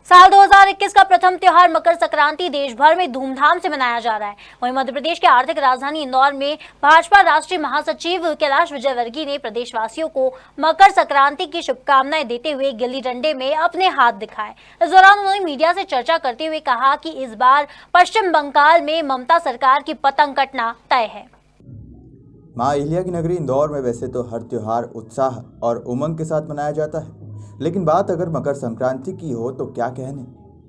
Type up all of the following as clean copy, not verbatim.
साल 2021 का प्रथम त्योहार मकर संक्रांति देश भर में धूमधाम से मनाया जा रहा है। वहीं मध्य प्रदेश के आर्थिक राजधानी इंदौर में भाजपा राष्ट्रीय महासचिव कैलाश विजयवर्गीय ने प्रदेशवासियों को मकर संक्रांति की शुभकामनाएं देते हुए गिल्ली डंडे में अपने हाथ दिखाए। इस दौरान उन्होंने मीडिया से चर्चा करते हुए कहा कि इस बार पश्चिम बंगाल में ममता सरकार की पतंग कटना तय है। मां अहिल्या की नगरी इंदौर में वैसे तो हर त्योहार उत्साह और उमंग के साथ मनाया जाता है, लेकिन बात अगर मकर संक्रांति की हो तो क्या कहने।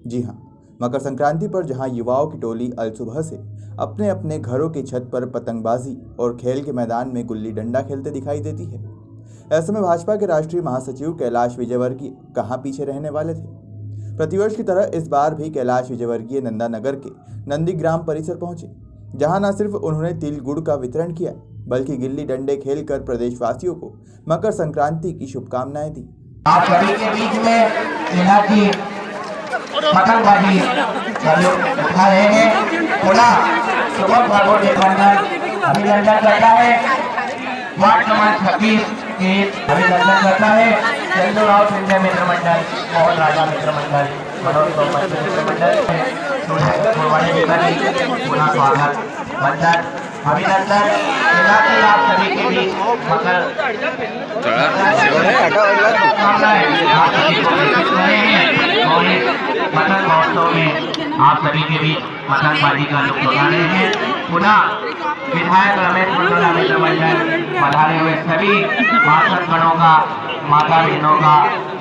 जी हाँ, मकर संक्रांति पर जहां युवाओं की टोली अलसुबह से अपने अपने घरों की छत पर पतंगबाजी और खेल के मैदान में गुल्ली डंडा खेलते दिखाई देती है। ऐसे में भाजपा के राष्ट्रीय महासचिव कैलाश विजयवर्गीय कहाँ पीछे रहने वाले थे। प्रतिवर्ष की तरह इस बार भी कैलाश विजयवर्गीय नंदानगर के नंदीग्राम परिसर पहुंचे, जहां न सिर्फ उन्होंने तिल गुड़ का वितरण किया बल्कि गिल्ली डंडे खेलकर प्रदेशवासियों को मकर संक्रांति की शुभकामनाएं दी। आप सभी के बीच में सेना की पतंगबाजी उठा रहे हैं। पुनः सुबह भागवत मंडल अभिनंदन करता है। वार्ड क्रमांक 36 के अभिनंदन करता है। चंदू राव सिंधिया मित्र मंडल, मोहन राजा मित्र मंडल, मनोज तोमर मित्र मंडल, पुनः स्वागत मंडल अभिनंदन। सेना के आप सभी के बीच मकर पतंग महोत्सव में आप सभी के बीच पतंगबाजी का लुत्फ उठा रहे हैं। पुनः विधायक रमेश मंडल मित्र मंडल पधारे हुए सभी पार्षदगणों का, माता बहनों का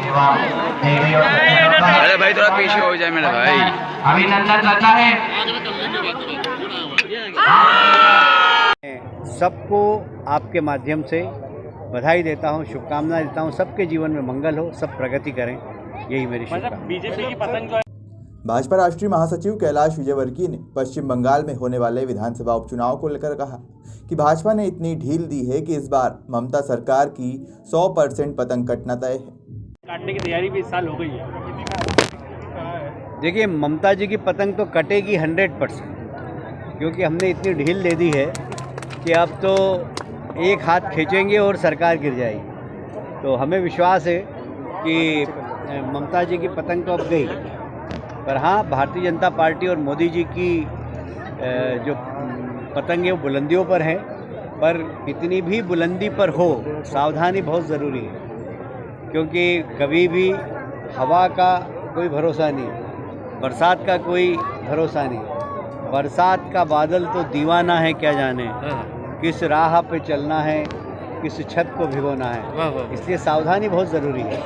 एवं देवी और सज्जनों का अरे भाई थोड़ा पीछे हो जाए मेरा भाई, अभिनंदन करता है। सबको आपके माध्यम से बधाई देता हूं, शुभकामनाएं देता हूं। सबके जीवन में मंगल हो, सब प्रगति करें, यही मेरी शुभकामना। बीजेपी की पतंग जो है भाजपा राष्ट्रीय महासचिव कैलाश विजयवर्गीय ने पश्चिम बंगाल में होने वाले विधानसभा उपचुनाव को लेकर कहा कि भाजपा ने इतनी ढील दी है कि इस बार ममता सरकार की 100% पतंग कटना तय है। काटने की तैयारी भी इस साल हो गई है। देखिए, ममता जी की पतंग तो कटेगी 100%, क्योंकि हमने इतनी ढील दे दी है कि अब तो एक हाथ खींचेंगे और सरकार गिर जाएगी। तो हमें विश्वास है कि ममता जी की पतंग तो अब गई, पर हाँ, भारतीय जनता पार्टी और मोदी जी की जो पतंग है वो बुलंदियों पर है। पर इतनी भी बुलंदी पर हो, सावधानी बहुत ज़रूरी है, क्योंकि कभी भी हवा का कोई भरोसा नहीं, बरसात का कोई भरोसा नहीं। बरसात का बादल तो दीवाना है, क्या जाने किस राह पे चलना है, किस छत को भिगोना है। इसलिए सावधानी बहुत ज़रूरी है।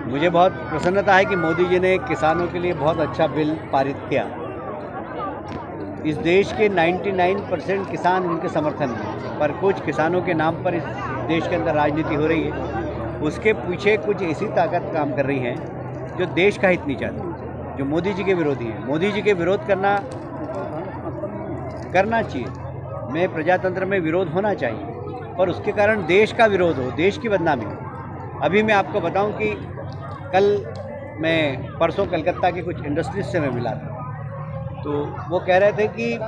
मुझे बहुत प्रसन्नता है कि मोदी जी ने किसानों के लिए बहुत अच्छा बिल पारित किया। इस देश के 99% किसान उनके समर्थन में, पर कुछ किसानों के नाम पर इस देश के अंदर राजनीति हो रही है। उसके पीछे कुछ ऐसी ताकत काम कर रही हैं जो देश का हित नहीं चाहती, जो मोदी जी के विरोधी हैं। मोदी जी के विरोध करना चाहिए। मैं प्रजातंत्र में विरोध होना चाहिए, पर उसके कारण देश का विरोध हो, देश की बदनामी हो। अभी मैं आपको बताऊं कि कल मैं परसों कलकत्ता के कुछ इंडस्ट्रीज से मैं मिला था, तो वो कह रहे थे कि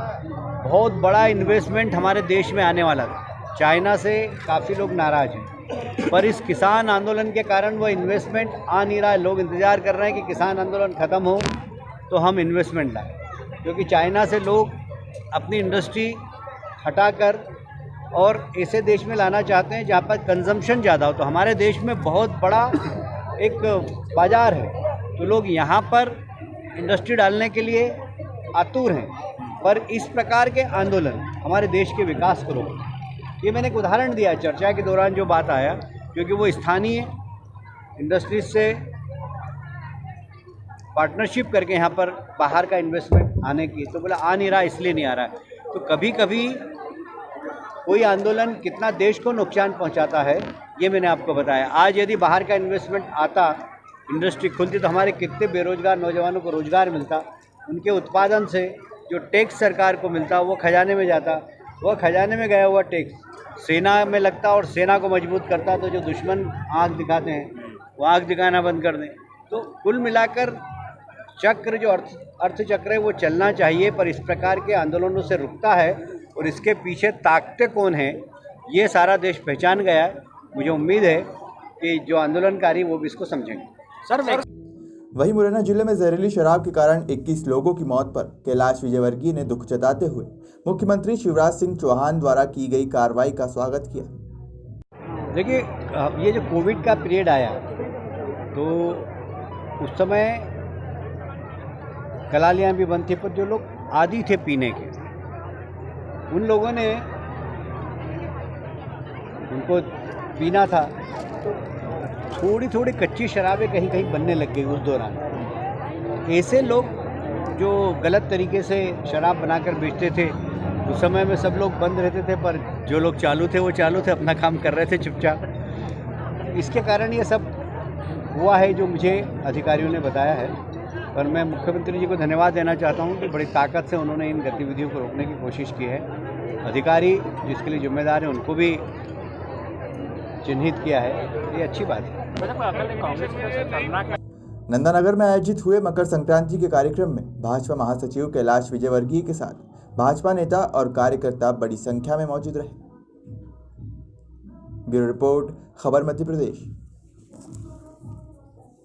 बहुत बड़ा इन्वेस्टमेंट हमारे देश में आने वाला था। चाइना से काफ़ी लोग नाराज़ हैं, पर इस किसान आंदोलन के कारण वो इन्वेस्टमेंट आ नहीं रहा है। लोग इंतज़ार कर रहे हैं कि किसान आंदोलन ख़त्म हो तो हम इन्वेस्टमेंट लाएँ, क्योंकि चाइना से लोग अपनी इंडस्ट्री हटाकर और ऐसे देश में लाना चाहते हैं जहाँ पर कंजम्पशन ज़्यादा हो। तो हमारे देश में बहुत बड़ा एक बाज़ार है, तो लोग यहाँ पर इंडस्ट्री डालने के लिए आतुर हैं। पर इस प्रकार के आंदोलन हमारे देश के विकास को रोकते। ये मैंने एक उदाहरण दिया चर्चा के दौरान, जो बात आया, क्योंकि वो स्थानीय इंडस्ट्रीज से पार्टनरशिप करके यहाँ पर बाहर का इन्वेस्टमेंट आने की, तो बोला आ नहीं रहा, इसलिए नहीं आ रहा है। तो कभी कभी कोई आंदोलन कितना देश को नुकसान पहुँचाता है, ये मैंने आपको बताया। आज यदि बाहर का इन्वेस्टमेंट आता, इंडस्ट्री खुलती, तो हमारे कितने बेरोजगार नौजवानों को रोजगार मिलता। उनके उत्पादन से जो टैक्स सरकार को मिलता वो खजाने में जाता। वह खजाने में गया हुआ टैक्स सेना में लगता और सेना को मजबूत करता। तो जो दुश्मन आँख दिखाते हैं वो आँख दिखाना बंद कर दें। तो कुल मिलाकर चक्र, जो अर्थ चक्र है, वो चलना चाहिए, पर इस प्रकार के आंदोलनों से रुकता है। और इसके पीछे ताकतें कौन हैं, ये सारा देश पहचान गया है। मुझे उम्मीद है कि जो आंदोलनकारी वो भी इसको समझेंगे। सर वहीं मुरैना जिले में जहरीली शराब के कारण 21 लोगों की मौत पर कैलाश विजयवर्गीय ने दुख जताते हुए मुख्यमंत्री शिवराज सिंह चौहान द्वारा की गई कार्रवाई का स्वागत किया। देखिए, ये जो कोविड का पीरियड आया तो उस समय कलालियाँ भी बंद थी, पर जो लोग आदी थे पीने के, उन लोगों ने, उनको पीना था तो थोड़ी थोड़ी कच्ची शराबें कहीं कहीं बनने लग गई उस दौरान। ऐसे लोग जो गलत तरीके से शराब बनाकर बेचते थे, उस समय में सब लोग बंद रहते थे, पर जो लोग चालू थे वो चालू थे, अपना काम कर रहे थे चुपचाप। इसके कारण ये सब हुआ है जो मुझे अधिकारियों ने बताया है। पर मैं मुख्यमंत्री जी को धन्यवाद देना चाहता हूँ कि बड़ी ताकत से उन्होंने इन गतिविधियों को रोकने की कोशिश की है। अधिकारी जिसके लिए जिम्मेदार हैं उनको भी चिन्हित किया है, ये अच्छी बात है। नंदानगर में आयोजित हुए मकर संक्रांति के कार्यक्रम में भाजपा महासचिव कैलाश विजयवर्गीय के साथ भाजपा नेता और कार्यकर्ता बड़ी संख्या में मौजूद रहे। ब्यूरो रिपोर्ट, खबर मध्य प्रदेश।